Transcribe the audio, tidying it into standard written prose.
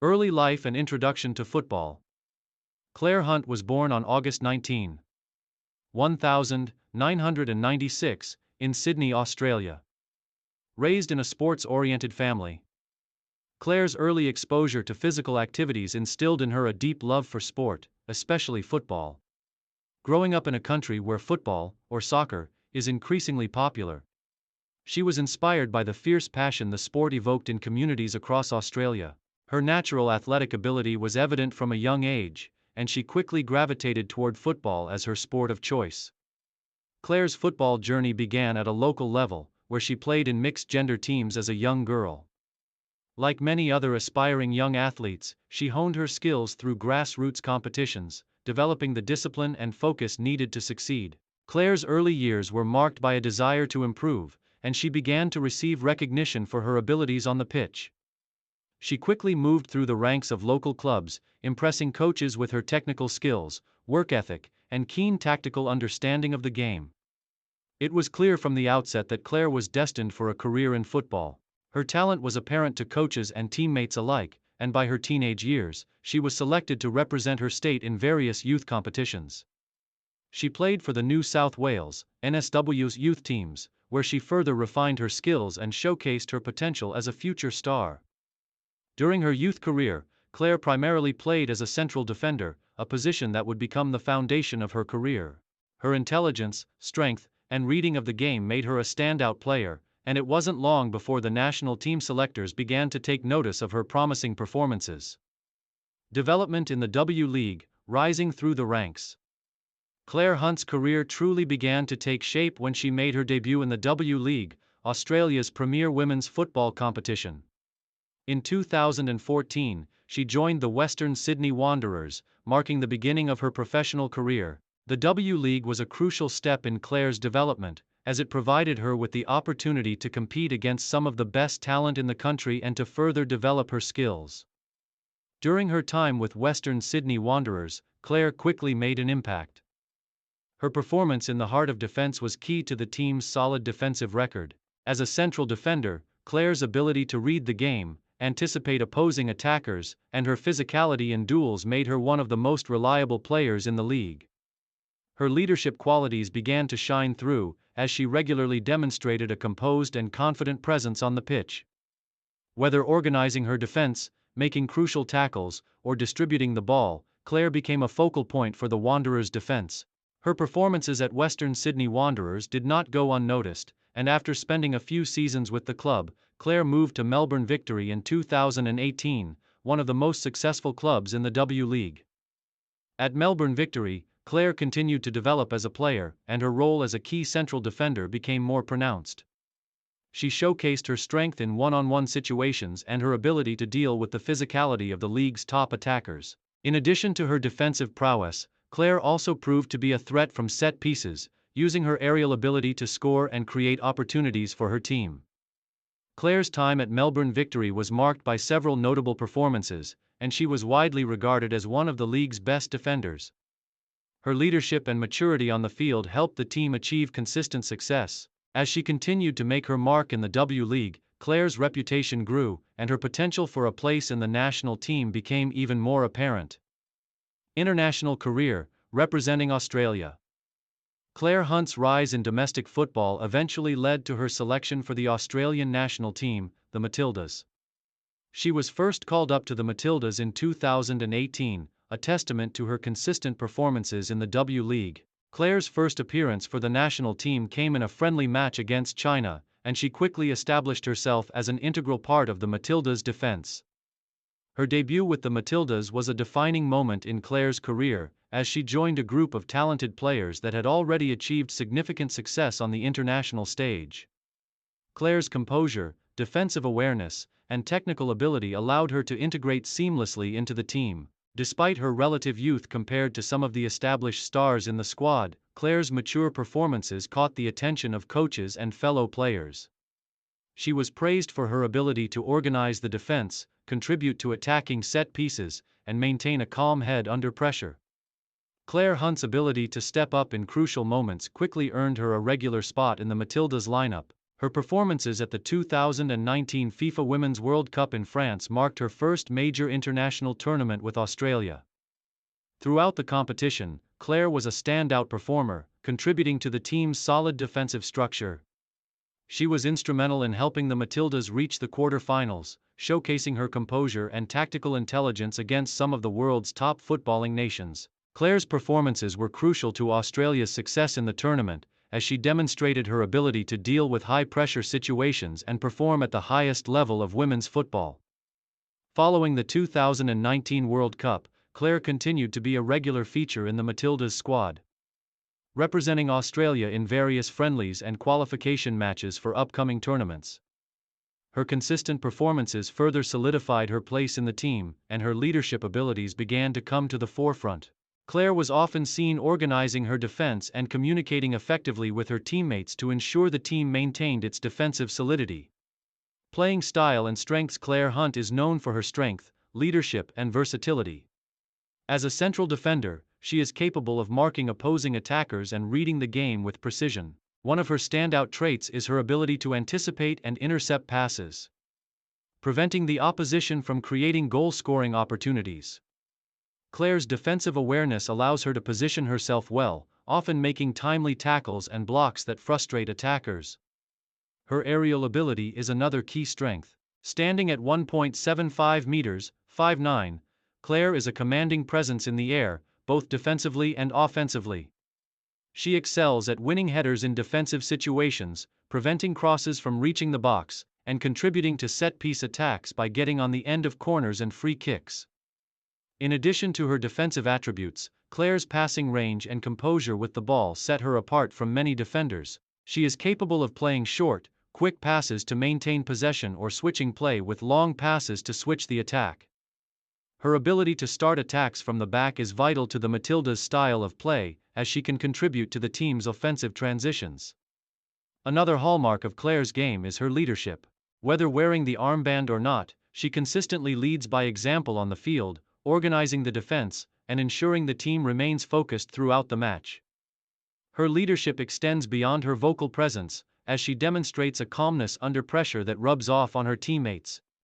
Early life and introduction to football. Clare Hunt was born on August 19, 1996, in Sydney, Australia. Raised in a sports-oriented family, Clare's early exposure to physical activities instilled in her a deep love for sport, especially football. Growing up in a country where football, or soccer, is increasingly popular, she was inspired by the fierce passion the sport evoked in communities across Australia. Her natural athletic ability was evident from a young age, and she quickly gravitated toward football as her sport of choice. Clare's football journey began at a local level, where she played in mixed-gender teams as a young girl. Like many other aspiring young athletes, she honed her skills through grassroots competitions, developing the discipline and focus needed to succeed. Clare's early years were marked by a desire to improve, and she began to receive recognition for her abilities on the pitch. She quickly moved through the ranks of local clubs, impressing coaches with her technical skills, work ethic, and keen tactical understanding of the game. It was clear from the outset that Clare was destined for a career in football. Her talent was apparent to coaches and teammates alike, and by her teenage years, she was selected to represent her state in various youth competitions. She played for the New South Wales, NSW's youth teams, where she further refined her skills and showcased her potential as a future star. During her youth career, Clare primarily played as a central defender, a position that would become the foundation of her career. Her intelligence, strength, and reading of the game made her a standout player, and it wasn't long before the national team selectors began to take notice of her promising performances. Development in the W League, rising through the ranks. Clare Hunt's career truly began to take shape when she made her debut in the W League, Australia's premier women's football competition. In 2014, she joined the Western Sydney Wanderers, marking the beginning of her professional career. The W League was a crucial step in Clare's development, as it provided her with the opportunity to compete against some of the best talent in the country and to further develop her skills. During her time with Western Sydney Wanderers, Clare quickly made an impact. Her performance in the heart of defense was key to the team's solid defensive record. As a central defender, Clare's ability to read the game, anticipate opposing attackers, and her physicality in duels made her one of the most reliable players in the league. Her leadership qualities began to shine through, as she regularly demonstrated a composed and confident presence on the pitch. Whether organizing her defense, making crucial tackles, or distributing the ball, Clare became a focal point for the Wanderers' defense. Her performances at Western Sydney Wanderers did not go unnoticed, and after spending a few seasons with the club, Clare moved to Melbourne Victory in 2018, one of the most successful clubs in the W League. At Melbourne Victory, Clare continued to develop as a player, and her role as a key central defender became more pronounced. She showcased her strength in one-on-one situations and her ability to deal with the physicality of the league's top attackers. In addition to her defensive prowess, Clare also proved to be a threat from set pieces, using her aerial ability to score and create opportunities for her team. Clare's time at Melbourne Victory was marked by several notable performances, and she was widely regarded as one of the league's best defenders. Her leadership and maturity on the field helped the team achieve consistent success. As she continued to make her mark in the W League, Clare's reputation grew, and her potential for a place in the national team became even more apparent. International career, representing Australia. Clare Hunt's rise in domestic football eventually led to her selection for the Australian national team, the Matildas. She was first called up to the Matildas in 2018, a testament to her consistent performances in the W League. Clare's first appearance for the national team came in a friendly match against China, and she quickly established herself as an integral part of the Matildas' defense. Her debut with the Matildas was a defining moment in Clare's career, as she joined a group of talented players that had already achieved significant success on the international stage. Clare's composure, defensive awareness, and technical ability allowed her to integrate seamlessly into the team. Despite her relative youth compared to some of the established stars in the squad, Clare's mature performances caught the attention of coaches and fellow players. She was praised for her ability to organize the defense, contribute to attacking set pieces, and maintain a calm head under pressure. Clare Hunt's ability to step up in crucial moments quickly earned her a regular spot in the Matildas lineup. Her performances at the 2019 FIFA Women's World Cup in France marked her first major international tournament with Australia. Throughout the competition, Clare was a standout performer, contributing to the team's solid defensive structure. She was instrumental in helping the Matildas reach the quarter-finals, showcasing her composure and tactical intelligence against some of the world's top footballing nations. Clare's performances were crucial to Australia's success in the tournament, as she demonstrated her ability to deal with high-pressure situations and perform at the highest level of women's football. Following the 2019 World Cup, Clare continued to be a regular feature in the Matildas squad, representing Australia in various friendlies and qualification matches for upcoming tournaments. Her consistent performances further solidified her place in the team, and her leadership abilities began to come to the forefront. Clare was often seen organizing her defense and communicating effectively with her teammates to ensure the team maintained its defensive solidity. Playing style and strengths. Clare Hunt is known for her strength, leadership, and versatility. As a central defender, she is capable of marking opposing attackers and reading the game with precision. One of her standout traits is her ability to anticipate and intercept passes, preventing the opposition from creating goal-scoring opportunities. Clare's defensive awareness allows her to position herself well, often making timely tackles and blocks that frustrate attackers. Her aerial ability is another key strength. Standing at 1.75 meters, 5'9", Clare is a commanding presence in the air, both defensively and offensively. She excels at winning headers in defensive situations, preventing crosses from reaching the box, and contributing to set-piece attacks by getting on the end of corners and free kicks. In addition to her defensive attributes, Clare's passing range and composure with the ball set her apart from many defenders. She is capable of playing short, quick passes to maintain possession or switching play with long passes to switch the attack. Her ability to start attacks from the back is vital to the Matildas' style of play, as she can contribute to the team's offensive transitions. Another hallmark of Clare's game is her leadership. Whether wearing the armband or not, she consistently leads by example on the field, organizing the defense, and ensuring the team remains focused throughout the match. Her leadership extends beyond her vocal presence, as she demonstrates a calmness under pressure that rubs off on her teammates.